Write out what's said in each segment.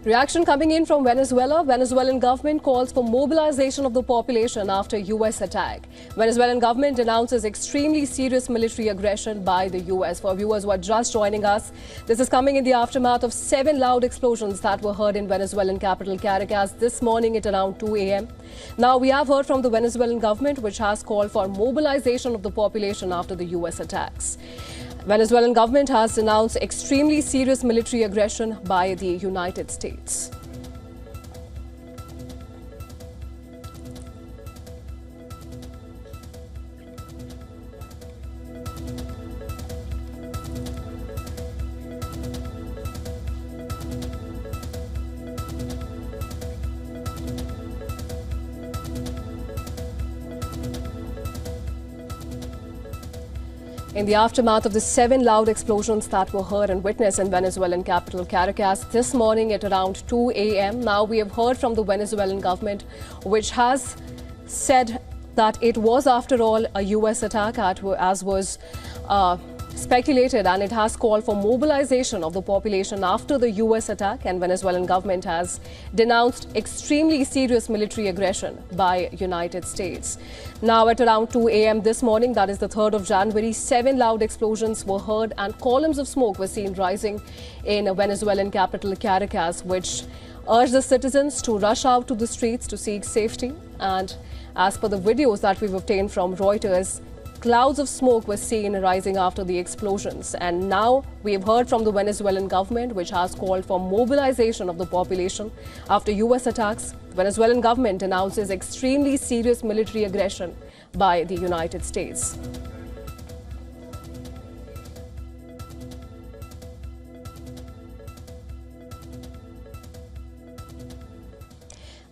Reaction coming in from Venezuela. Venezuelan government calls for mobilization of the population after U.S. attack. Venezuelan government announces extremely serious military aggression by the U.S. For viewers who are just joining us, this is coming in the aftermath of 7 loud explosions that were heard in Venezuelan capital Caracas this morning at around 2 a.m. Now, we have heard from the Venezuelan government, which has called for mobilization of the population after the U.S. attacks. Venezuelan government has announced extremely serious military aggression by the United States. In the aftermath of the 7 loud explosions that were heard and witnessed in Venezuelan capital Caracas this morning at around 2 a.m. Now we have heard from the Venezuelan government, which has said that it was after all a U.S. attack as was speculated, and it has called for mobilization of the population after the U.S. attack, and Venezuelan government has denounced extremely serious military aggression by United States. Now at around 2 a.m. this morning, that is the 3rd of January, 7 loud explosions were heard and columns of smoke were seen rising in Venezuelan capital Caracas, which urged the citizens to rush out to the streets to seek safety. And as per the videos that we've obtained from Reuters, clouds of smoke were seen rising after the explosions. And now we have heard from the Venezuelan government, which has called for mobilization of the population after U.S. attacks. The Venezuelan government announces extremely serious military aggression by the United States.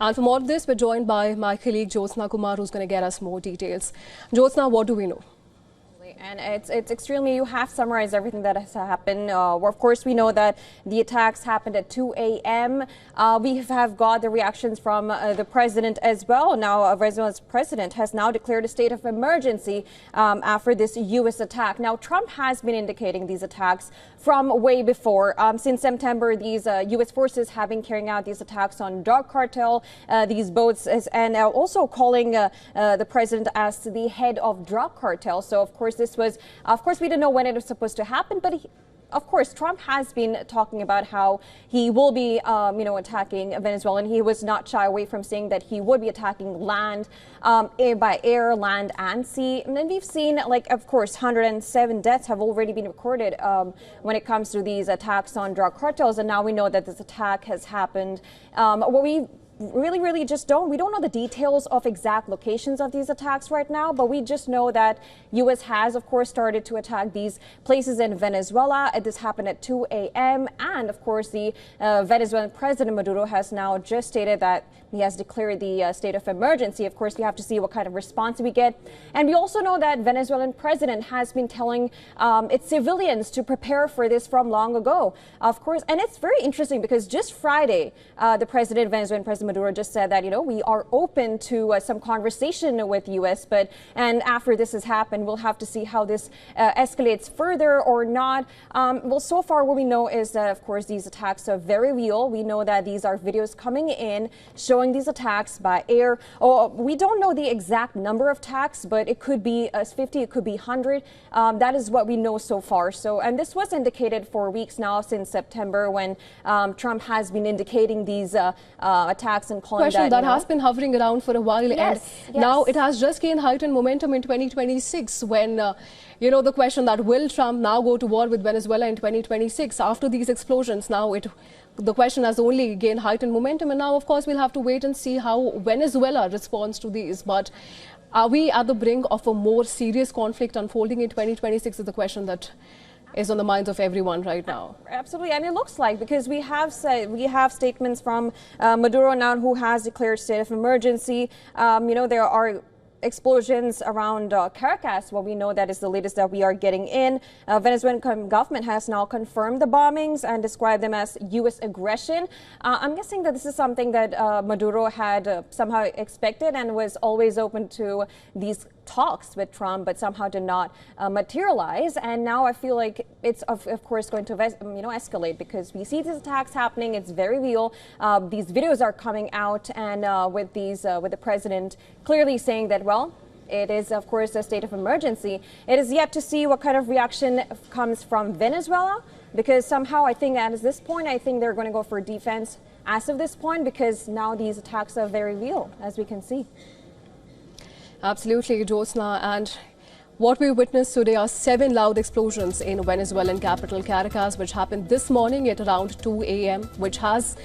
And for more of this, we're joined by my colleague Jyotsna Kumar, who's going to get us more details. Jyotsna, what do we know? And it's extremely, you have summarized everything that has happened. Of course, we know that the attacks happened at 2 a.m. We have got the reactions from the president as well. Now, Venezuela's president has now declared a state of emergency after this U.S. attack. Now, Trump has been indicating these attacks from way before. Since September, these U.S. forces have been carrying out these attacks on drug cartel, these boats, and also calling the president as the head of drug cartel. So, of course, we didn't know when it was supposed to happen, but of course, Trump has been talking about how he will be, attacking Venezuela, and he was not shy away from saying that he would be attacking land, by air, land, and sea. And then we've seen, of course, 107 deaths have already been recorded when it comes to these attacks on drug cartels, and now we know that this attack has happened. What we really just we don't know the details of exact locations of these attacks right now, but we just know that U.S. has, of course, started to attack these places in Venezuela. This happened at 2 a.m. And, of course, the Venezuelan president Maduro has now just stated that he has declared the state of emergency. Of course, we have to see what kind of response we get. And we also know that Venezuelan president has been telling its civilians to prepare for this from long ago. Of course, and it's very interesting because just Friday, the Venezuelan President Maduro just said that, we are open to some conversation with U.S. And after this has happened, we'll have to see how this escalates further or not. Well, so far what we know is that, of course, these attacks are very real. We know that these are videos coming in showing these attacks by air. We don't know the exact number of attacks, but it could be 50, it could be 100. That is what we know so far. And this was indicated for weeks now since September, when Trump has been indicating these attacks and calling that has been hovering around for a while. Yes. Now it has just gained heightened momentum in 2026 when, the question that will Trump now go to war with Venezuela in 2026 after these explosions. Now the question has only gained heightened momentum, and now, of course, we'll have to wait and see how Venezuela responds to these. But are we at the brink of a more serious conflict unfolding in 2026 is the question that is on the minds of everyone right now. Absolutely, and it looks like, because we have statements from Maduro now, who has declared state of emergency. There are explosions around Caracas. Well, we know that is the latest that we are getting in. Venezuelan government has now confirmed the bombings and described them as U.S. aggression. I'm guessing that this is something that Maduro had somehow expected and was always open to these talks with Trump, but somehow did not materialize. And now I feel like it's of course going to escalate, because we see these attacks happening. It's very real. These videos are coming out, and with the president clearly saying that, well, it is, of course, a state of emergency. It is yet to see what kind of reaction comes from Venezuela, because somehow I think at this point, I think they're going to go for defense as of this point, because now these attacks are very real, as we can see. Absolutely, Jyotsna. And what we witnessed today are 7 loud explosions in Venezuelan capital Caracas, which happened this morning at around 2 a.m., which has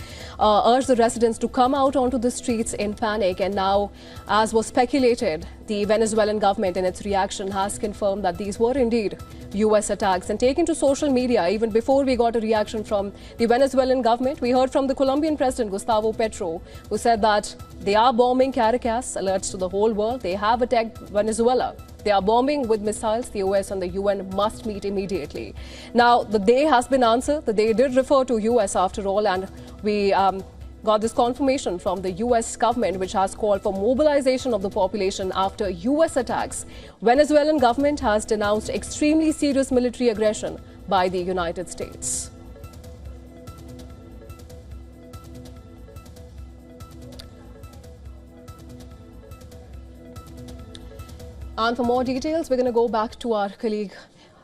urged the residents to come out onto the streets in panic. And now, as was speculated, the Venezuelan government in its reaction has confirmed that these were indeed U.S. attacks, and taken to social media. Even before we got a reaction from the Venezuelan government, we heard from the Colombian president, Gustavo Petro, who said that they are bombing Caracas, alerts to the whole world. They have attacked Venezuela. They are bombing with missiles. The US and the UN must meet immediately. Now, the day has been answered. The day did refer to US after all, and we got this confirmation from the US government, which has called for mobilization of the population after US attacks. Venezuelan government has denounced extremely serious military aggression by the United States. And for more details, we're going to go back to our colleague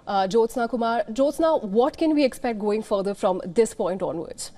Jyotsna Kumar. Jyotsna, what can we expect going further from this point onwards?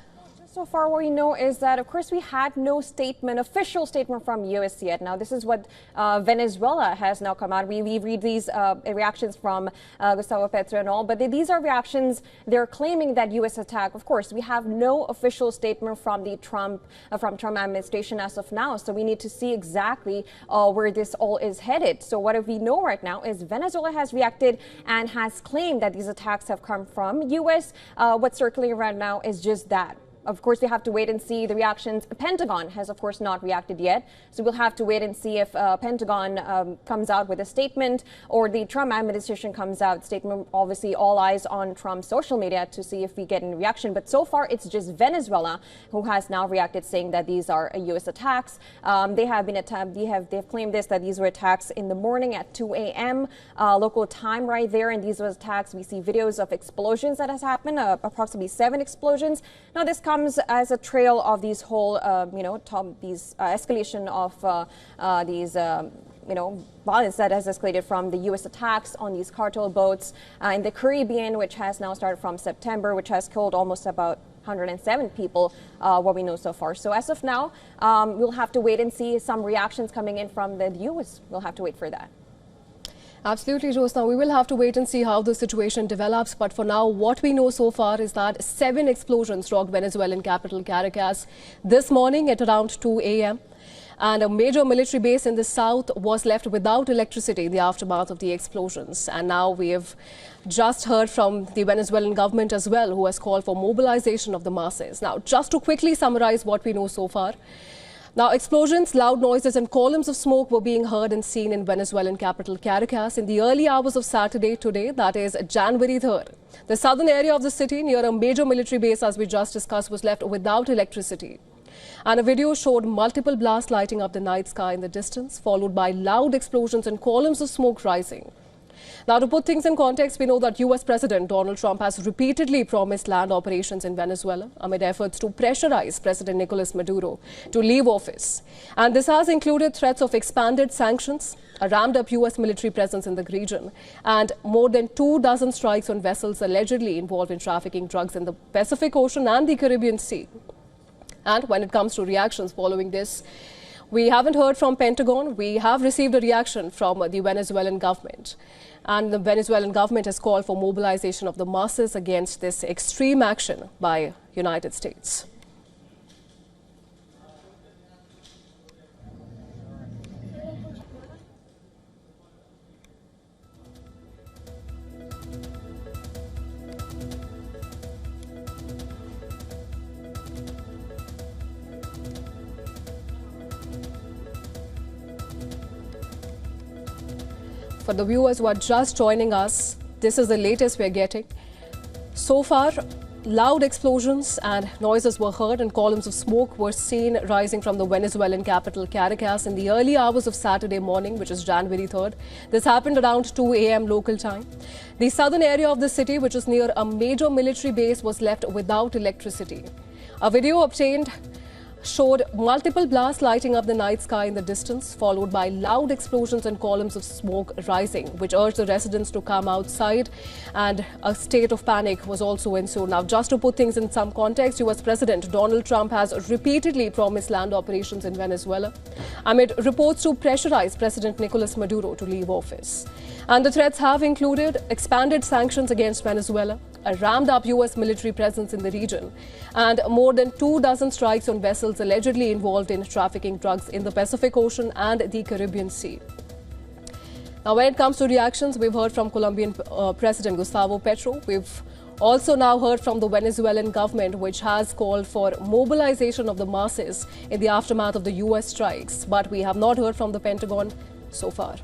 So far, what we know is that, of course, we had no official statement from U.S. yet. Now, this is what Venezuela has now come out. We read these reactions from Gustavo Petro and all, but these are reactions. They're claiming that U.S. attack. Of course, we have no official statement from the Trump administration as of now. So we need to see exactly where this all is headed. So what we know right now is Venezuela has reacted and has claimed that these attacks have come from U.S. What's circulating right now is just that. Of course, we have to wait and see the reactions. Pentagon has, of course, not reacted yet. So we'll have to wait and see if Pentagon comes out with a statement, or the Trump administration comes out statement. Obviously, all eyes on Trump's social media to see if we get any reaction. But so far, it's just Venezuela who has now reacted, saying that these are U.S. attacks. They have been they've claimed that these were attacks in the morning at 2 a.m. Local time right there. And these were attacks. We see videos of explosions that has happened, approximately 7 explosions. Now, this comes as a trail of these whole, escalation of violence that has escalated from the U.S. attacks on these cartel boats in the Caribbean, which has now started from September, which has killed almost about 107 people, what we know so far. So as of now, we'll have to wait and see some reactions coming in from the U.S. We'll have to wait for that. Absolutely, Jyotsna. We will have to wait and see how the situation develops. But for now, what we know so far is that 7 explosions rocked Venezuelan capital Caracas this morning at around 2 a.m. And a major military base in the south was left without electricity in the aftermath of the explosions. And now we have just heard from the Venezuelan government as well, who has called for mobilization of the masses. Now, just to quickly summarize what we know so far. Now, explosions, loud noises and columns of smoke were being heard and seen in Venezuelan capital Caracas in the early hours of Saturday today, that is January 3rd. The southern area of the city near a major military base, as we just discussed, was left without electricity. And a video showed multiple blasts lighting up the night sky in the distance, followed by loud explosions and columns of smoke rising. Now, to put things in context, we know that U.S. President Donald Trump has repeatedly promised land operations in Venezuela amid efforts to pressurize President Nicolas Maduro to leave office. And this has included threats of expanded sanctions, a ramped-up U.S. military presence in the region, and more than 24 strikes on vessels allegedly involved in trafficking drugs in the Pacific Ocean and the Caribbean Sea. And when it comes to reactions following this, we haven't heard from Pentagon. We have received a reaction from the Venezuelan government. And the Venezuelan government has called for mobilization of the masses against this extreme action by United States. For the viewers who are just joining us, this is the latest we're getting. So far, loud explosions and noises were heard and columns of smoke were seen rising from the Venezuelan capital Caracas in the early hours of Saturday morning, which is January 3rd. This happened around 2 a.m. local time. The southern area of the city, which is near a major military base, was left without electricity. A video obtained showed multiple blasts lighting up the night sky in the distance, followed by loud explosions and columns of smoke rising, which urged the residents to come outside, and a state of panic was also ensued. Now, just to put things in some context, US President Donald Trump has repeatedly promised land operations in Venezuela amid reports to pressurize President Nicolas Maduro to leave office. And the threats have included expanded sanctions against Venezuela, a ramped-up US military presence in the region, and more than 24 strikes on vessels allegedly involved in trafficking drugs in the Pacific Ocean and the Caribbean Sea. Now, when it comes to reactions, we've heard from Colombian President Gustavo Petro. We've also now heard from the Venezuelan government, which has called for mobilization of the masses in the aftermath of the US strikes. But we have not heard from the Pentagon so far.